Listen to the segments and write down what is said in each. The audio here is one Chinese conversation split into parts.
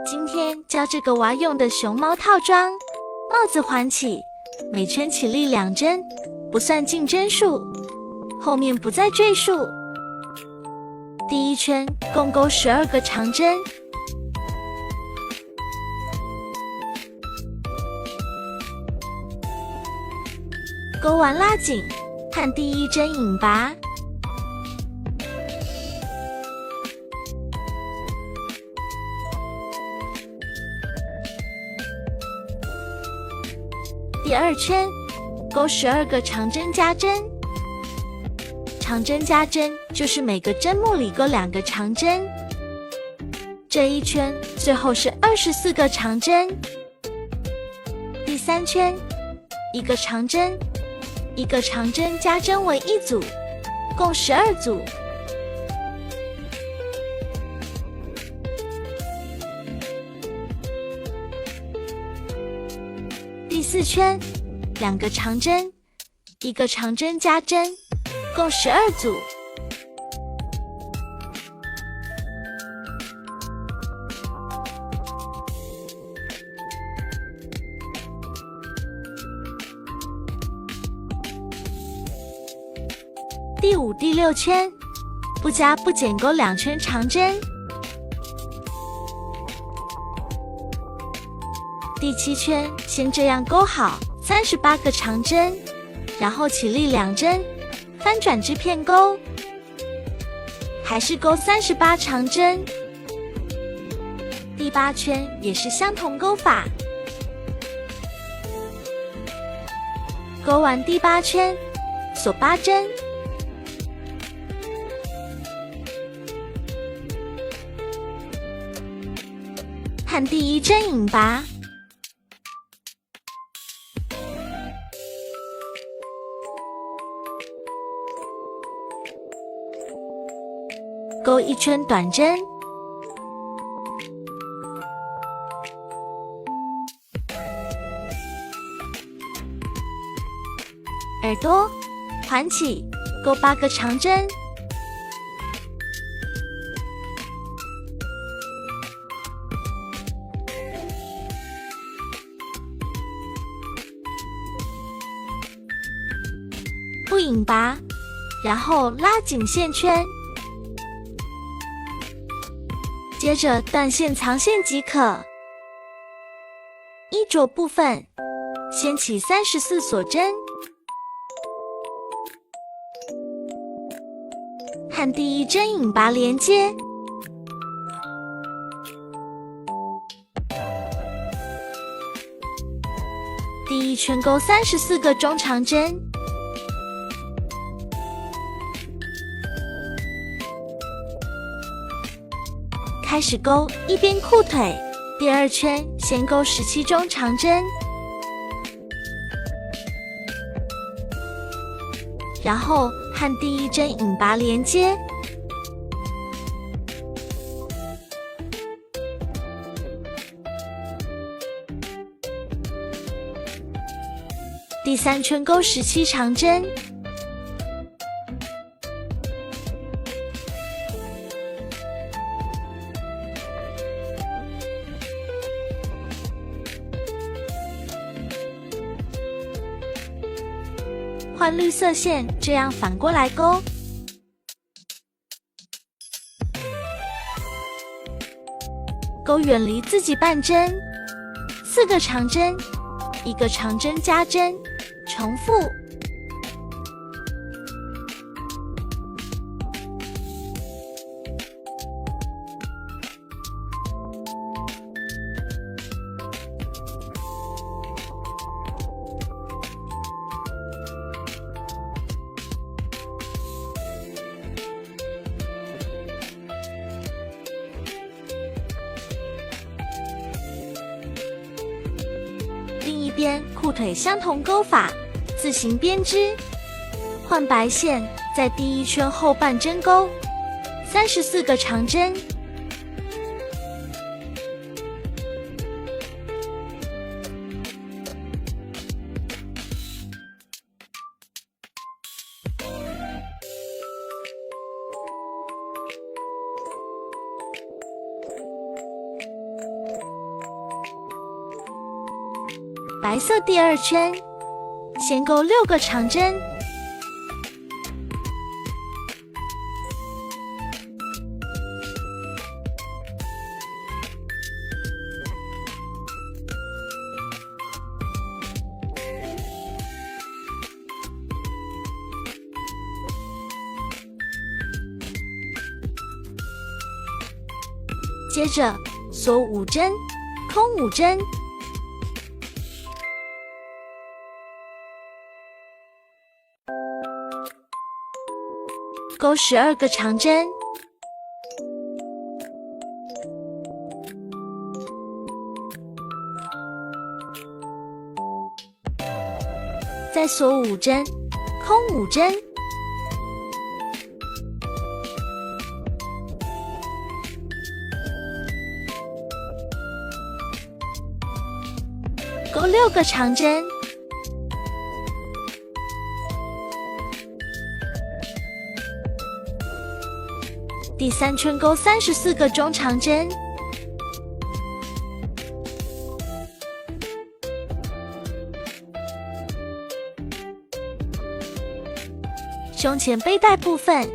今天教这个娃用的熊猫套装，帽子环起，每圈起立2针，不算进针数，后面不再赘述。第一圈共勾12个长针，勾完拉紧，和第一针引拔。第二圈勾12个长针加针，长针加针就是每个针目里勾2个长针。这一圈最后是24个长针。第三圈1个长针，1个长针加针为1组，共12组。第四圈2个长针，1个长针加针，共12组。第5、第6圈不加不减勾2圈长针。第7圈先这样勾好38个长针，然后起立2针，翻转至片钩，还是勾38长针。第8圈也是相同勾法，勾完第8圈锁8针，和第1针引拔。勾1圈短针，耳朵环起，勾8个长针，不引拔，然后拉紧线圈。接着断线藏线即可。衣着部分，先起34锁针，和第1针引拔连接。第1圈勾34个中长针，开始勾一边裤腿。第2圈先勾17中长针，然后和第1针引拔连接。第3圈勾17长针，换绿色线，这样反过来勾。勾远离自己半针，4个长针，1个长针加针，重复。另一边裤腿相同勾法，自行编织。换白线，在第1圈后半针勾34个长针，白色第二圈，先钩6个长针，接着锁5针，空5针，钩12个长针，再锁5针，空5针，钩6个长针，第3圈钩34个中长针，胸前背带部分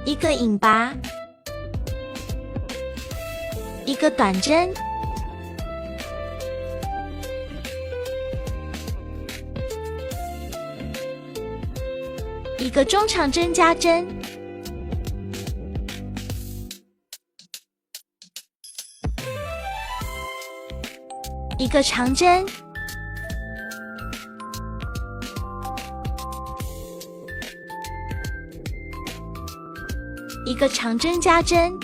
1个引拔，1个短针，1个中长针加针，1个长针，1个长针加针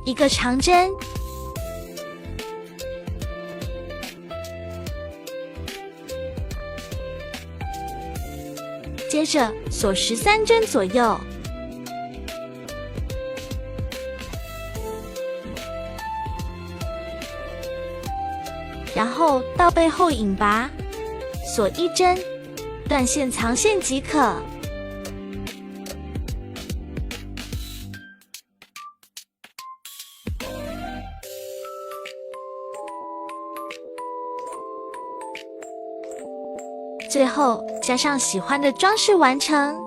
，1个长针，接着锁13针左右，然后到背后引拔，锁1针，断线藏线即可。最后加上喜欢的装饰完成。